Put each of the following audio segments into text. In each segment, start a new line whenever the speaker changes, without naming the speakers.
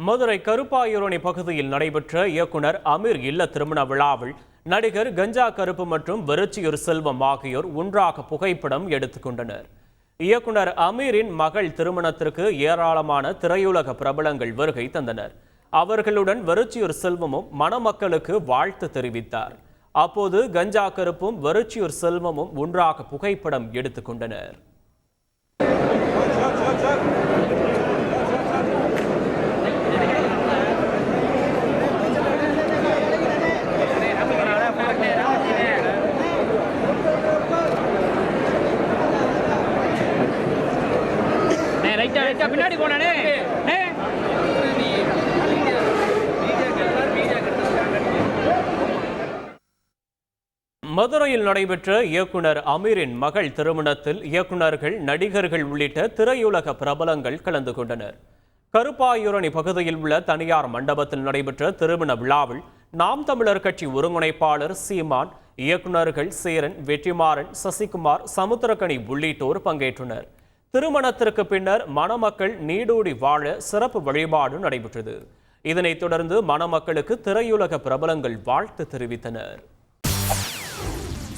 மதுரை கருப்பாயூரணி பகுதியில் நடைபெற்ற இயக்குனர் அமீர் இல்ல திருமண விழாவில் நடிகர் கஞ்சா கருப்பு மற்றும் வெறிச்சியூர் செல்வம் ஆகியோர் ஒன்றாக புகைப்படம் எடுத்துக்கொண்டனர். இயக்குனர் அமீரின் மகள் திருமணத்திற்கு ஏராளமான திரையுலக பிரபலங்கள் வருகை தந்தனர். அவர்களுடன் வெறிச்சியூர் செல்வமும் மணமக்களுக்கு வாழ்த்து தெரிவித்தார். அப்போது கஞ்சா கருப்பும் வெறிச்சியூர் செல்வமும் ஒன்றாக புகைப்படம் எடுத்துக்கொண்டனர்.
பின்னாடி போனானே.
மதுரையில் நடைபெற்ற இயக்குனர் அமீரின் மகள் திருமணத்தில் இயக்குனர்கள், நடிகர்கள் உள்ளிட்ட திரையுலக பிரபலங்கள் கலந்து கொண்டனர். கருப்பாயூரணி பகுதியில் உள்ள தனியார் மண்டபத்தில் நடைபெற்ற திருமண விழாவில் நாம் தமிழர் கட்சி ஒருங்கிணைப்பாளர் சீமான், இயக்குனர்கள் சேரன், வெற்றிமாறன், சசிகுமார், சமுத்திரக்கனி உள்ளிட்டோர் பங்கேற்றனர். திருமணத்திற்கு பின்னர் மணமக்கள் நீடூடி வாழ சிறப்பு வழிபாடு நடைபெற்றது. இதனைத் தொடர்ந்து மணமக்களுக்கு திரையுலக பிரபலங்கள் வாழ்த்து தெரிவித்தனர்.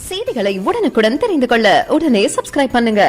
செய்திகளை உடனுக்குடன் தெரிந்து கொள்ள உடனே சப்ஸ்கிரைப் பண்ணுங்க.